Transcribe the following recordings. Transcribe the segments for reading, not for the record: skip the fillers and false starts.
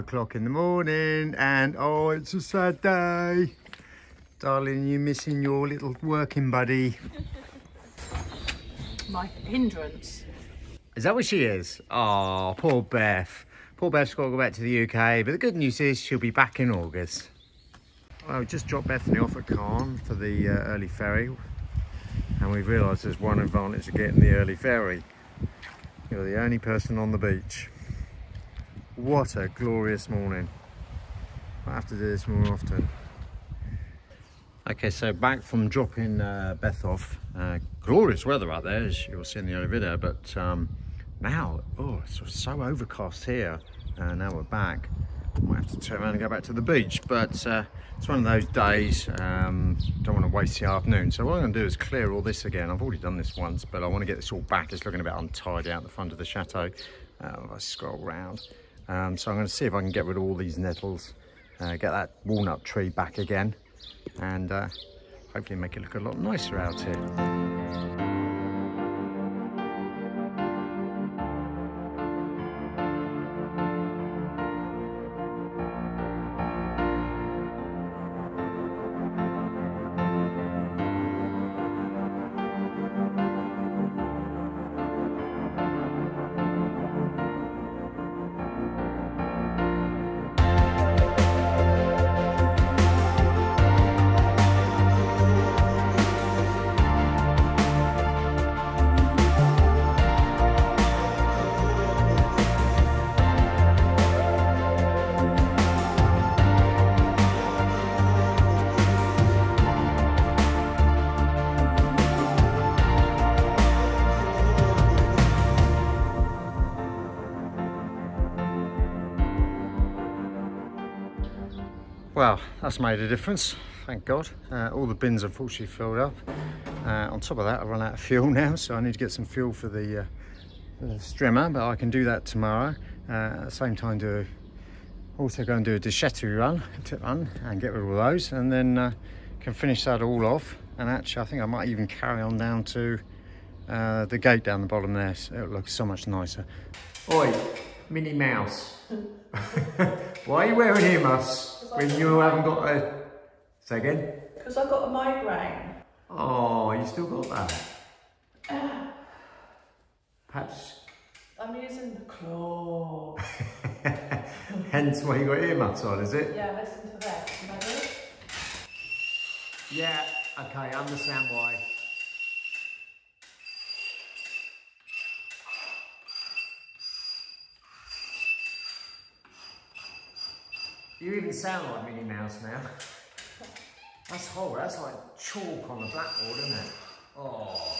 o'clock in the morning, and oh, it's a sad day. Darling, you missing your little working buddy? My hindrance. Is that what she is? Oh, poor Beth. Poor Beth's got to go back to the UK, but the good news is she'll be back in August. Well, we just dropped Bethany off at Gare for the early ferry, and we've realised there's one advantage of getting the early ferry. You're the only person on the beach. What a glorious morning. I'll have to do this more often. Okay, so back from dropping Beth off. Glorious weather out there, as you'll see in the early video, but now, oh, it's so overcast here. Now we're back. Might have to turn around and go back to the beach, but it's one of those days. Don't want to waste the afternoon, so what I'm going to do is clear all this again. I've already done this once, but I want to get this all back. It's looking a bit untidy out the front of the chateau. I scroll round, so I'm going to see if I can get rid of all these nettles, get that walnut tree back again, and hopefully make it look a lot nicer out here. Well, that's made a difference, thank God. All the bins are fortunately filled up. On top of that, I've run out of fuel now, so I need to get some fuel for the strimmer, but I can do that tomorrow. At the same time, also go and do a Chateau run, and get rid of all those, and then can finish that all off. And actually, I think I might even carry on down to the gate down the bottom there, so it'll look so much nicer. Oi, Minnie Mouse. Why are you wearing earmuffs when you haven't got a... Say again? Because I've got a migraine. Oh, you still got that? Perhaps... I'm using the claw. Hence why you got earmuffs on, is it? Yeah, listen to that. Can I do it? Yeah, okay, I understand why. You even sound like Minnie Mouse now. That's horrible, that's like chalk on the blackboard, isn't it? Oh.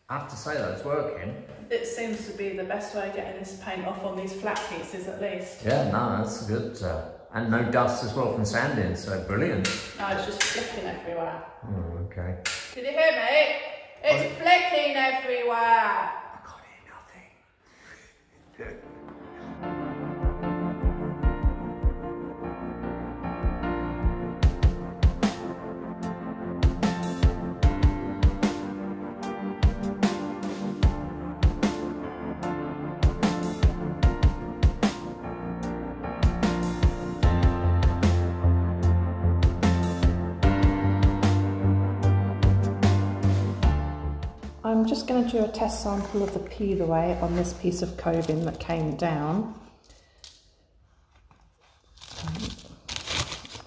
I have to say though, it's working. It seems to be the best way of getting this paint off on these flat pieces at least. Yeah, no, that's good. And no dust as well from sanding, so brilliant. No, it's just flicking everywhere. Oh, okay. Did you hear me? It's flicking everywhere. I can't hear nothing. I'm just going to do a test sample of the peel away on this piece of coving that came down.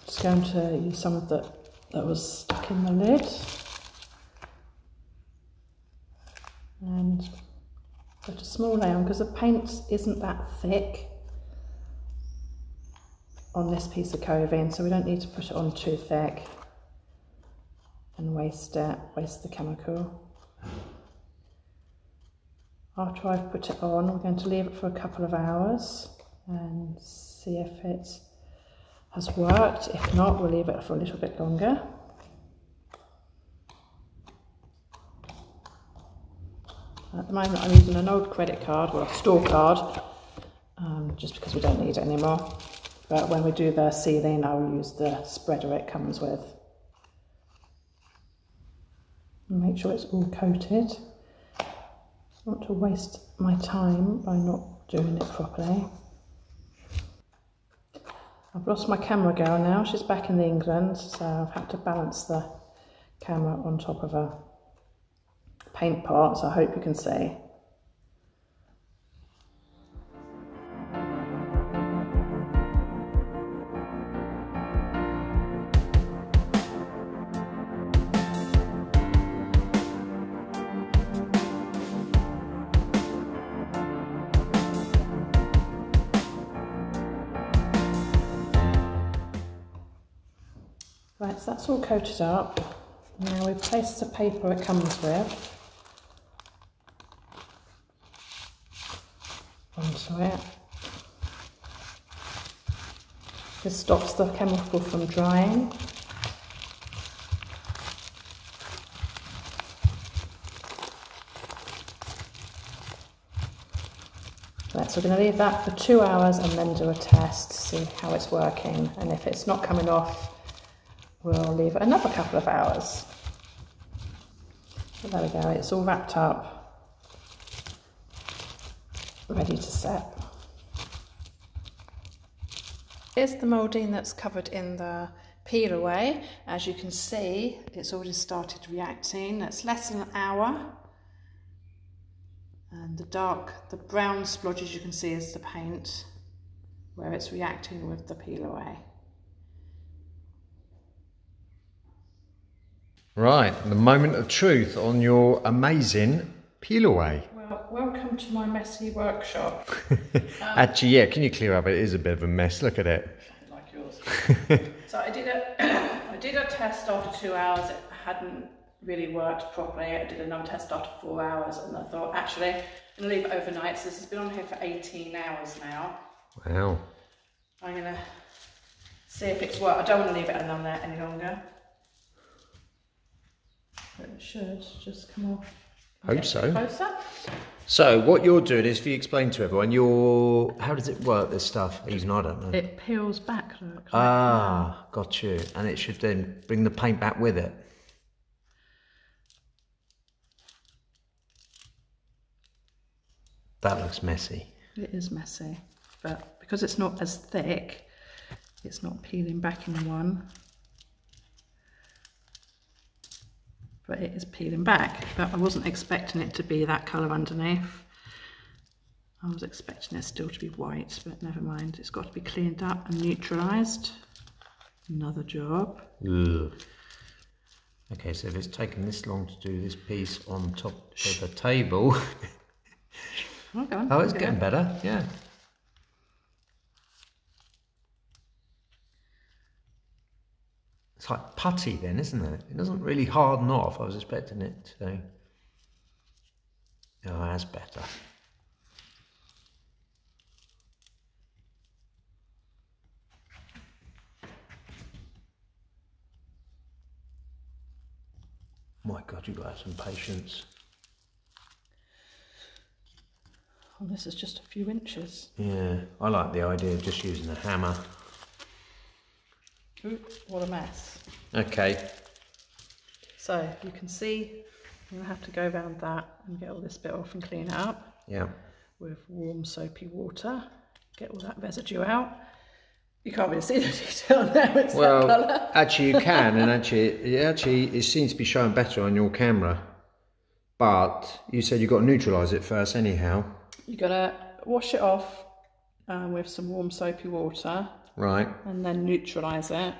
Just going to use some of that was stuck in the lid. And put a small layer on because the paint isn't that thick on this piece of coving, so we don't need to put it on too thick and waste the chemical. After I've put it on, we're going to leave it for a couple of hours and see if it has worked. If not, we'll leave it for a little bit longer. At the moment, I'm using an old credit card, well, a store card, just because we don't need it anymore. But when we do the ceiling, I will use the spreader it comes with. Make sure it's all coated. I want to waste my time by not doing it properly. I've lost my camera girl now, she's back in England, so I've had to balance the camera on top of a paint pot, so I hope you can see. Right, so that's all coated up. Now we've placed the paper it comes with onto it. This stops the chemical from drying. Right, so we're going to leave that for 2 hours and then do a test to see how it's working, and if it's not coming off, we'll leave it another couple of hours. So there we go, it's all wrapped up, ready to set. Here's the moulding that's covered in the peel away. As you can see, it's already started reacting. It's less than an hour. And the brown splodges you can see is the paint, where it's reacting with the peel away. Right, the moment of truth on your amazing peel away. Well, welcome to my messy workshop. Actually, yeah, can you clear up? It is a bit of a mess, look at it. Like yours. So I did a test after 2 hours. It hadn't really worked properly. I did another test after 4 hours, and I thought, actually, I'm going to leave it overnight. So this has been on here for 18 hours now. Wow. I'm going to see if it's worked. I don't want to leave it on there any longer. But it should just come off. Hope so. Closer. So what you're doing is, if you explain to everyone, how does it work, this stuff? Even I don't know. It peels back, look. Ah, got you. And it should then bring the paint back with it. That looks messy. It is messy, but because it's not as thick, it's not peeling back in one. But it is peeling back, but I wasn't expecting it to be that colour underneath. I was expecting it still to be white, but never mind. It's got to be cleaned up and neutralised. Another job. Ugh. Okay, so if it's taken this long to do this piece on top of the table... Oh, it's getting better, yeah. It's like putty then, isn't it? It doesn't really harden off. I was expecting it to. Oh, that's better. My God, you've got to have some patience. Oh, this is just a few inches. Yeah, I like the idea of just using a hammer. Ooh, what a mess. Okay. So you can see you'll have to go around that and get all this bit off and clean it up. Yeah. With warm soapy water. Get all that residue out. You can't really see the detail on there, it's that colour. Actually you can, and actually it seems to be showing better on your camera. But you said you've got to neutralise it first anyhow. You've got to wash it off with some warm soapy water. Right. And then neutralise it.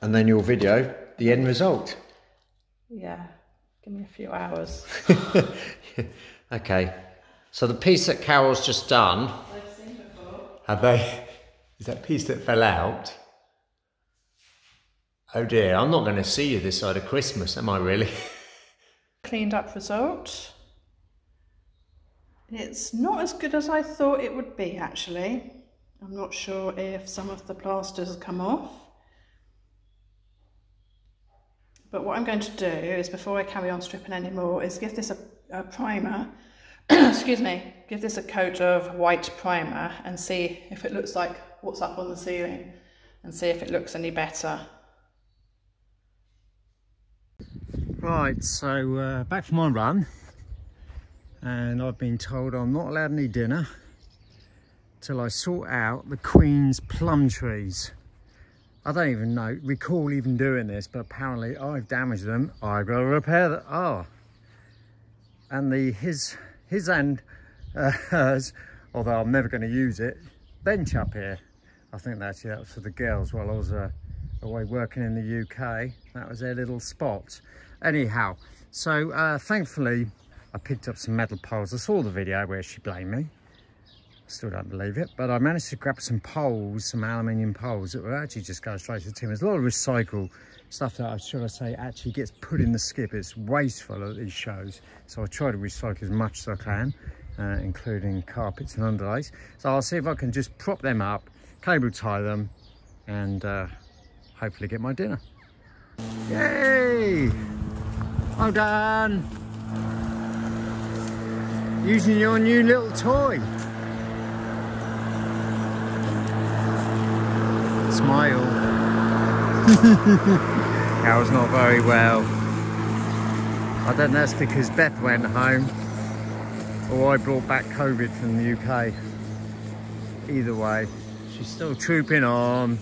And then your video, the end result. Yeah, give me a few hours. Okay, so the piece that Carol's just done, I've seen before. have they? Is that piece that fell out? Oh dear, I'm not going to see you this side of Christmas, am I really? Cleaned up result. It's not as good as I thought it would be, actually. I'm not sure if some of the plasters have come off. But what I'm going to do is, before I carry on stripping any more, is give this a primer, excuse me, give this a coat of white primer and see if it looks like what's up on the ceiling and see if it looks any better. Right, so back from my run, and I've been told I'm not allowed any dinner till I sort out the Queen's plum trees. I don't even recall even doing this, but apparently I've damaged them. I've got to repair them. Oh, and his and hers, although I'm never going to use it, bench up here. I think that was for the girls while I was away working in the UK. That was their little spot. Anyhow, so thankfully I picked up some metal poles. I saw the video where she blamed me. Still don't believe it, but I managed to grab some poles, some aluminium poles that were actually just going straight to the timber. There's a lot of recycled stuff that, should I say, actually gets put in the skip. It's wasteful at these shows, so I try to recycle as much as I can, including carpets and underlays. So I'll see if I can just prop them up, cable tie them, and hopefully get my dinner. Yay! Well done! Using your new little toy. Smile. Carol's not very well. I don't know, that's because Beth went home or I brought back COVID from the UK. Either way, she's still trooping on.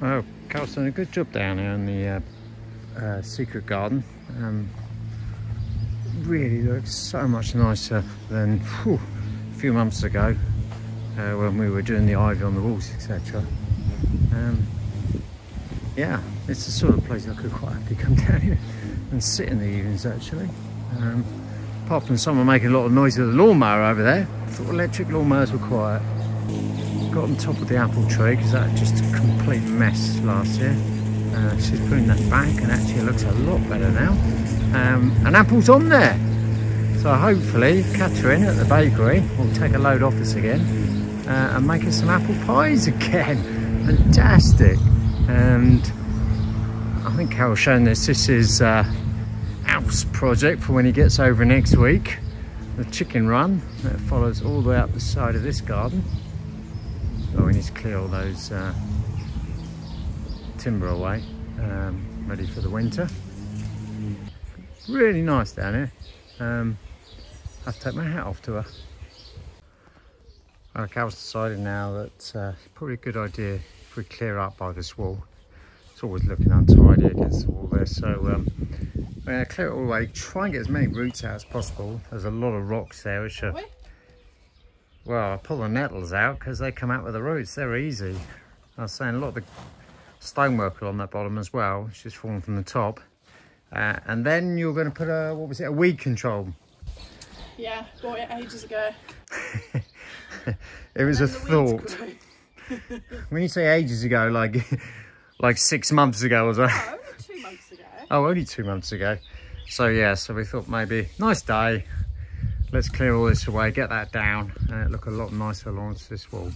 Oh, Carol's done a good job down here in the secret garden. Really looks so much nicer than a few months ago. When we were doing the ivy on the walls, etc. Yeah, it's the sort of place I could quite happily come down here and sit in the evenings, actually. Apart from someone making a lot of noise with the lawnmower over there. I thought electric lawnmowers were quiet. Got on top of the apple tree because that was just a complete mess last year. She's putting that back and actually it looks a lot better now. And apple's on there. So hopefully Catherine at the bakery will take a load off us again. And make us some apple pies again. Fantastic. And I think Carol's shown this. This is Alf's project for when he gets over next week. The chicken run that follows all the way up the side of this garden. So we need to clear all those timber away, ready for the winter. Really nice down here. I have to take my hat off to her. Carol's decided now that it's probably a good idea if we clear up by this wall. It's always looking untidy against the wall there, so we're going to clear it all the way, try and get as many roots out as possible. There's a lot of rocks there which are, well, I pull the nettles out because they come out with the roots. They're easy. I was saying a lot of the stonework on that bottom as well, which is falling from the top. And then you're going to put a, what was it, a weed control? Yeah, bought it ages ago. It was a thought. When you say ages ago, like 6 months ago or so. No, only 2 months ago. Oh, only 2 months ago. So yeah, so we thought maybe, nice day, let's clear all this away, get that down, and it look a lot nicer along this wall.